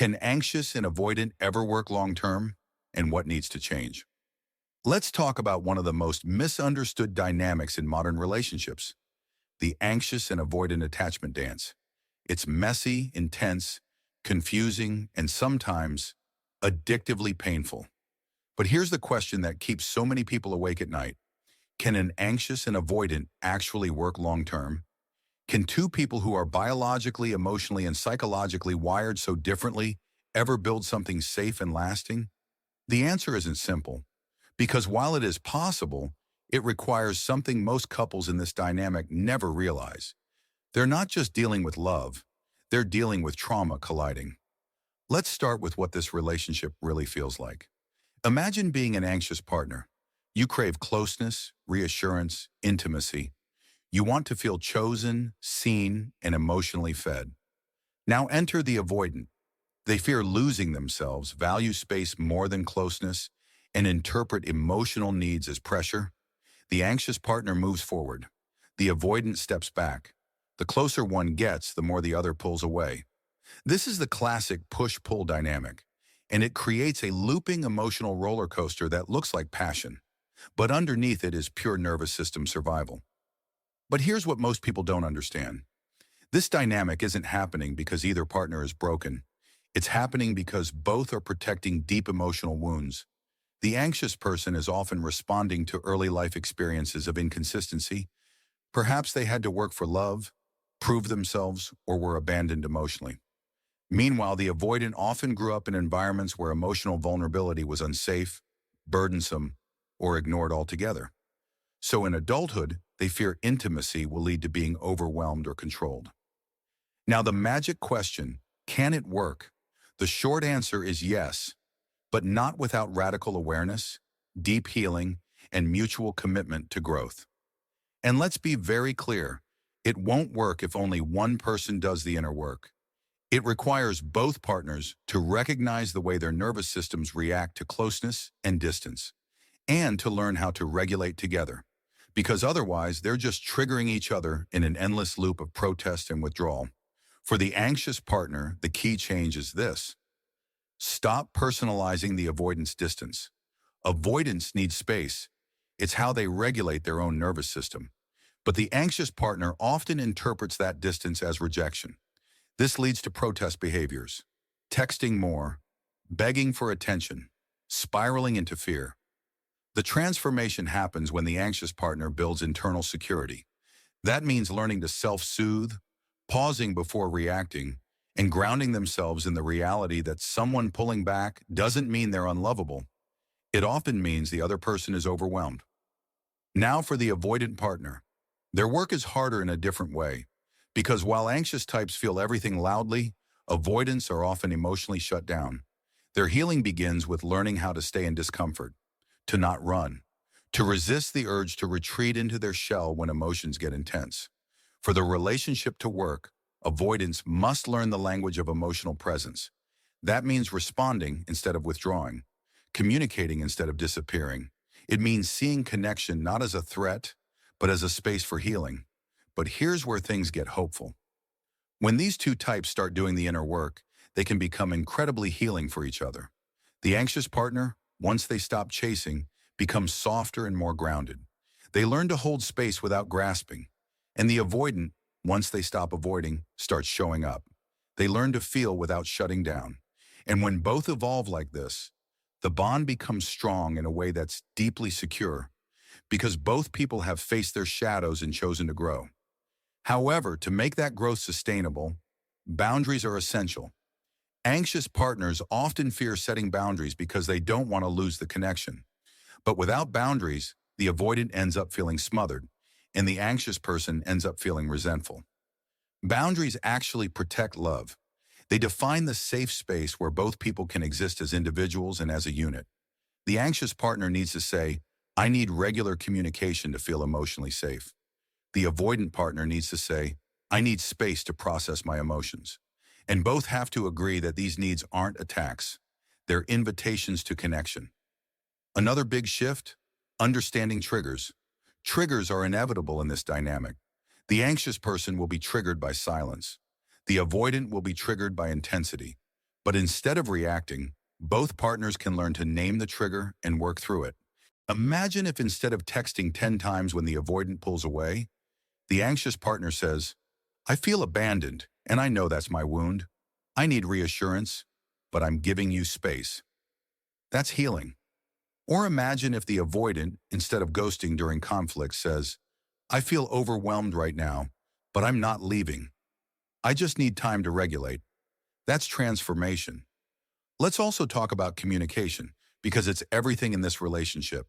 Can anxious and avoidant ever work long-term? And what needs to change? Let's talk about one of the most misunderstood dynamics in modern relationships, the anxious and avoidant attachment dance. It's messy, intense, confusing, and sometimes addictively painful. But here's the question that keeps so many people awake at night. Can an anxious and avoidant actually work long-term? Can two people who are biologically, emotionally, and psychologically wired so differently ever build something safe and lasting? The answer isn't simple, because while it is possible, it requires something most couples in this dynamic never realize. They're not just dealing with love, they're dealing with trauma colliding. Let's start with what this relationship really feels like. Imagine being an anxious partner. You crave closeness, reassurance, intimacy. You want to feel chosen, seen, and emotionally fed. Now enter the avoidant. They fear losing themselves, value space more than closeness, and interpret emotional needs as pressure. The anxious partner moves forward. The avoidant steps back. The closer one gets, the more the other pulls away. This is the classic push-pull dynamic, and it creates a looping emotional roller coaster that looks like passion, but underneath it is pure nervous system survival. But here's what most people don't understand. This dynamic isn't happening because either partner is broken. It's happening because both are protecting deep emotional wounds. The anxious person is often responding to early life experiences of inconsistency. Perhaps they had to work for love, prove themselves, or were abandoned emotionally. Meanwhile, the avoidant often grew up in environments where emotional vulnerability was unsafe, burdensome, or ignored altogether. So in adulthood, they fear intimacy will lead to being overwhelmed or controlled. Now the magic question, can it work? The short answer is yes, but not without radical awareness, deep healing, and mutual commitment to growth. And let's be very clear, it won't work if only one person does the inner work. It requires both partners to recognize the way their nervous systems react to closeness and distance, and to learn how to regulate together. Because otherwise, they're just triggering each other in an endless loop of protest and withdrawal. For the anxious partner, the key change is this. Stop personalizing the avoidance distance. Avoidance needs space. It's how they regulate their own nervous system. But the anxious partner often interprets that distance as rejection. This leads to protest behaviors, texting more, begging for attention, spiraling into fear. The transformation happens when the anxious partner builds internal security. That means learning to self-soothe, pausing before reacting, and grounding themselves in the reality that someone pulling back doesn't mean they're unlovable. It often means the other person is overwhelmed. Now for the avoidant partner. Their work is harder in a different way, because while anxious types feel everything loudly, avoidants are often emotionally shut down. Their healing begins with learning how to stay in discomfort, to not run, to resist the urge to retreat into their shell when emotions get intense. For the relationship to work, avoidants must learn the language of emotional presence. That means responding instead of withdrawing, communicating instead of disappearing. It means seeing connection not as a threat, but as a space for healing. But here's where things get hopeful. When these two types start doing the inner work, they can become incredibly healing for each other. The anxious partner, once they stop chasing, becomes softer and more grounded. They learn to hold space without grasping. And the avoidant, once they stop avoiding, starts showing up. They learn to feel without shutting down. And when both evolve like this, the bond becomes strong in a way that's deeply secure, because both people have faced their shadows and chosen to grow. However, to make that growth sustainable, boundaries are essential. Anxious partners often fear setting boundaries because they don't want to lose the connection. But without boundaries, the avoidant ends up feeling smothered, and the anxious person ends up feeling resentful. Boundaries actually protect love. They define the safe space where both people can exist as individuals and as a unit. The anxious partner needs to say, I need regular communication to feel emotionally safe. The avoidant partner needs to say, I need space to process my emotions. And both have to agree that these needs aren't attacks. They're invitations to connection. Another big shift, understanding triggers. Triggers are inevitable in this dynamic. The anxious person will be triggered by silence. The avoidant will be triggered by intensity. But instead of reacting, both partners can learn to name the trigger and work through it. Imagine if instead of texting 10 times when the avoidant pulls away, the anxious partner says, I feel abandoned, and I know that's my wound. I need reassurance, but I'm giving you space. That's healing. Or imagine if the avoidant, instead of ghosting during conflict, says, I feel overwhelmed right now, but I'm not leaving. I just need time to regulate. That's transformation. Let's also talk about communication, because it's everything in this relationship.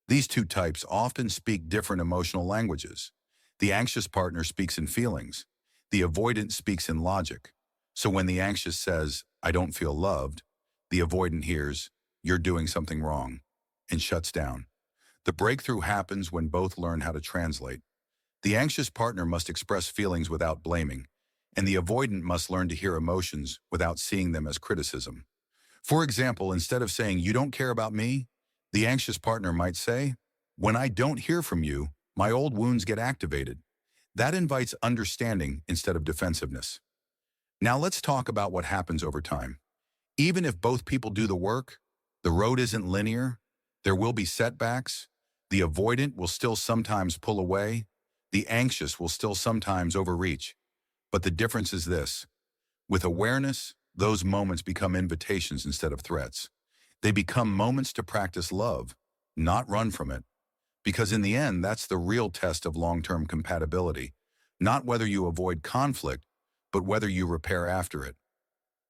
These two types often speak different emotional languages. The anxious partner speaks in feelings. The avoidant speaks in logic. So when the anxious says, I don't feel loved, the avoidant hears, you're doing something wrong, and shuts down. The breakthrough happens when both learn how to translate. The anxious partner must express feelings without blaming, and the avoidant must learn to hear emotions without seeing them as criticism. For example, instead of saying, you don't care about me, the anxious partner might say, when I don't hear from you, my old wounds get activated. That invites understanding instead of defensiveness. Now let's talk about what happens over time. Even if both people do the work, the road isn't linear, there will be setbacks, the avoidant will still sometimes pull away, the anxious will still sometimes overreach. But the difference is this. With awareness, those moments become invitations instead of threats. They become moments to practice love, not run from it. Because in the end, that's the real test of long-term compatibility. Not whether you avoid conflict, but whether you repair after it.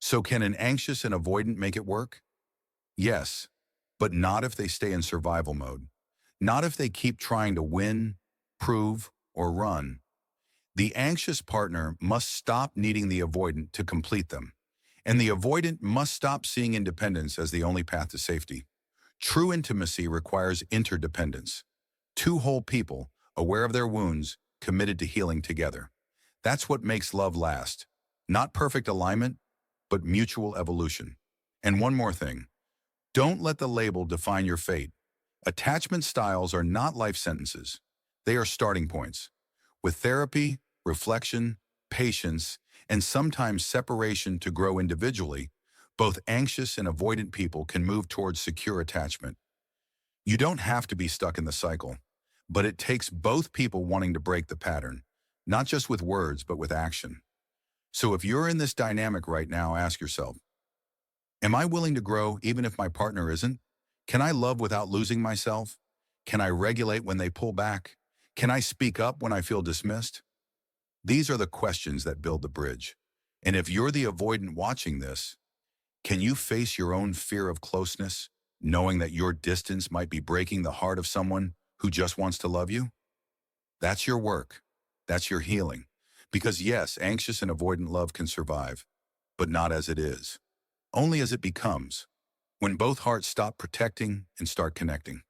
So can an anxious and avoidant make it work? Yes, but not if they stay in survival mode. Not if they keep trying to win, prove, or run. The anxious partner must stop needing the avoidant to complete them. And the avoidant must stop seeing independence as the only path to safety. True intimacy requires interdependence. Two whole people, aware of their wounds, committed to healing together. That's what makes love last. Not perfect alignment, but mutual evolution. And one more thing. Don't let the label define your fate. Attachment styles are not life sentences. They are starting points. With therapy, reflection, patience, and sometimes separation to grow individually, both anxious and avoidant people can move towards secure attachment. You don't have to be stuck in the cycle, but it takes both people wanting to break the pattern, not just with words, but with action. So if you're in this dynamic right now, ask yourself, am I willing to grow even if my partner isn't? Can I love without losing myself? Can I regulate when they pull back? Can I speak up when I feel dismissed? These are the questions that build the bridge. And if you're the avoidant watching this, can you face your own fear of closeness, knowing that your distance might be breaking the heart of someone who just wants to love you? That's your work. That's your healing. Because yes, anxious and avoidant love can survive, but not as it is. Only as it becomes, when both hearts stop protecting and start connecting.